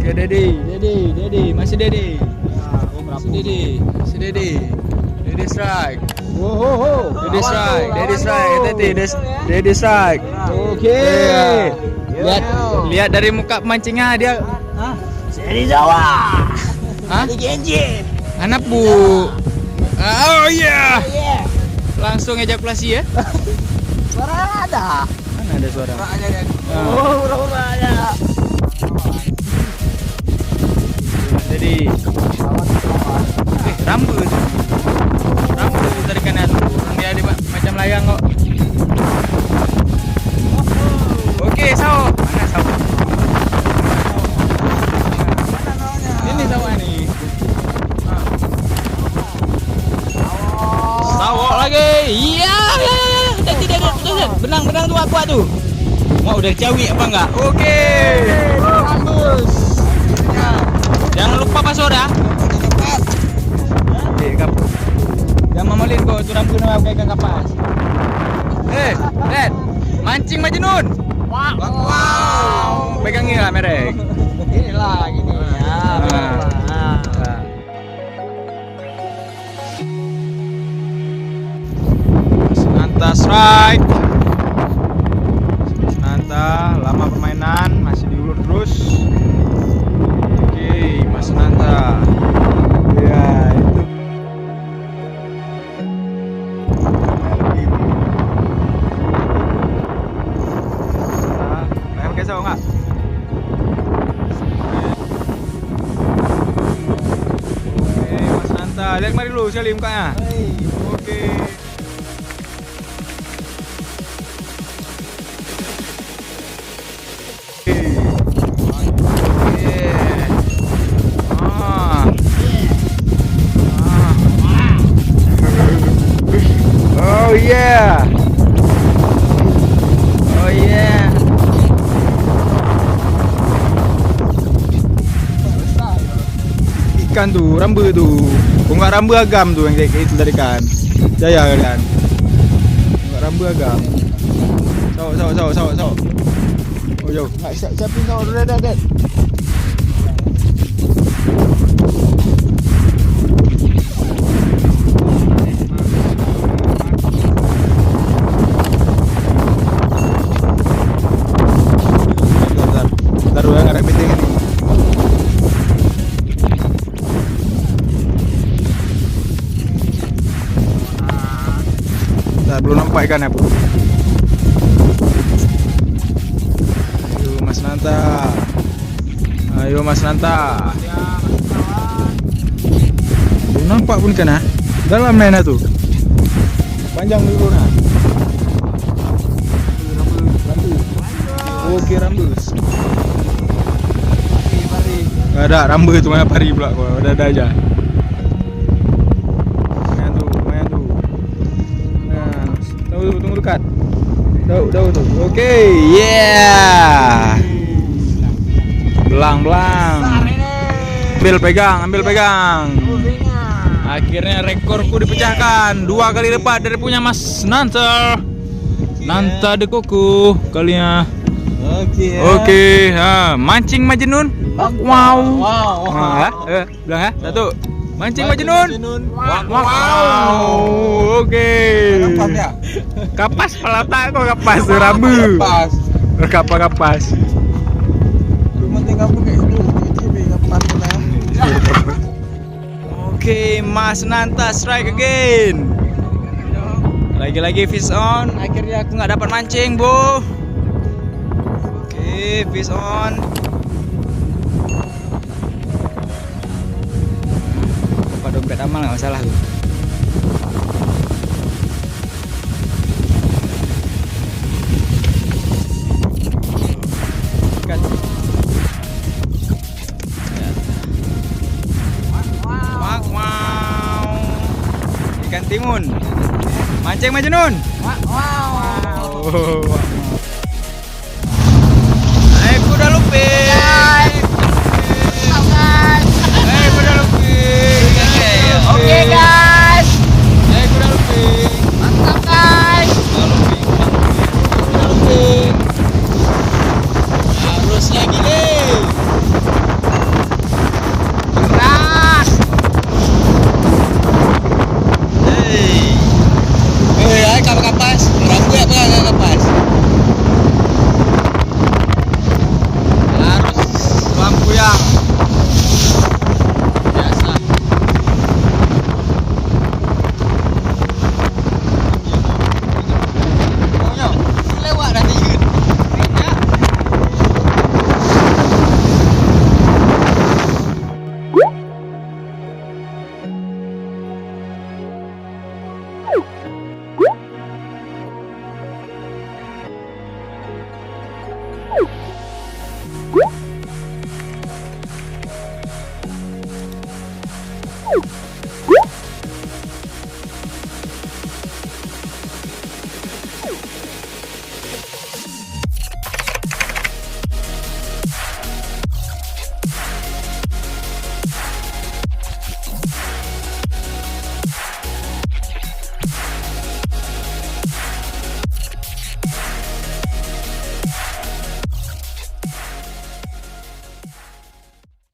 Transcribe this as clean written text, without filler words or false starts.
Oke, Dedi, masih Dedi. Dedi strike. Dedi strike. Oke. Lihat dari muka pemancingnya dia. Seri Jawa. Hah? Di Genji. Anak bu. Oh iya. Langsung ejakulasi ya. Suara ada. Mana ada suara? Oh, suara. Jadi rambut dari kanan dia ada macam layang kok. Oke, sawo. Mana sawo? Ini sawo nih. Sawo lagi. Iya. Tidak. Benang tuh aqua tuh. Mau udah cawi apa enggak? Oke. Bagus. Jangan lupa password ya. Jangan mamalin kok itu rambut nama pegang kapas. Dad, mancing Majnun. Wow. Pegangin lah merek. Inilah gini ya. Nanta strike. Nanta lama permainan masih diulur terus. Oke, Mas Nanta. Ya, itu. Nah, pakai sawo enggak? Oke, Mas Nanta. Lihat mari dulu sekali mukanya. Oke. Oh yeah. Ikan tuh, rambu tuh. Kok nggak rambu agam tuh yang kayak itu dari ikan. Jaya kan. Nggak rambu agam. Sawo. Oh jauh. Nggak siapin kau udah. Taruh yang ada penting ini. Nah, belum nampak ikan ya, Bu. Ayo Mas Nanta. Belum nampak pun ikan ya. Dalam nena tuh. Panjang dulu nah. Oke, rambus. Gak ada rambut itu mana pari pula kok. Udah ada aja. Lumayan tuh. Nah, tunggu dekat. Tahu tuh. Oke, yeah. Belang. Ambil pegang. Akhirnya rekorku dipecahkan. 2 kali lipat dari punya Mas Nanta. Nanta de Koko kalinya. Oke, mancing Majnun. Wow. Bilang ya, satu. Mancing Majnun. Wow. Oke. Kapas pelata kok kapas rambu. Kapas. Oke, Mas Nanta strike again. Lagi-lagi fish on. Akhirnya aku nggak dapat mancing, Bu. Oke, fish on. Apa dompet amal nggak masalah tuh. Ikan timun. Mancing Majnun. Wow.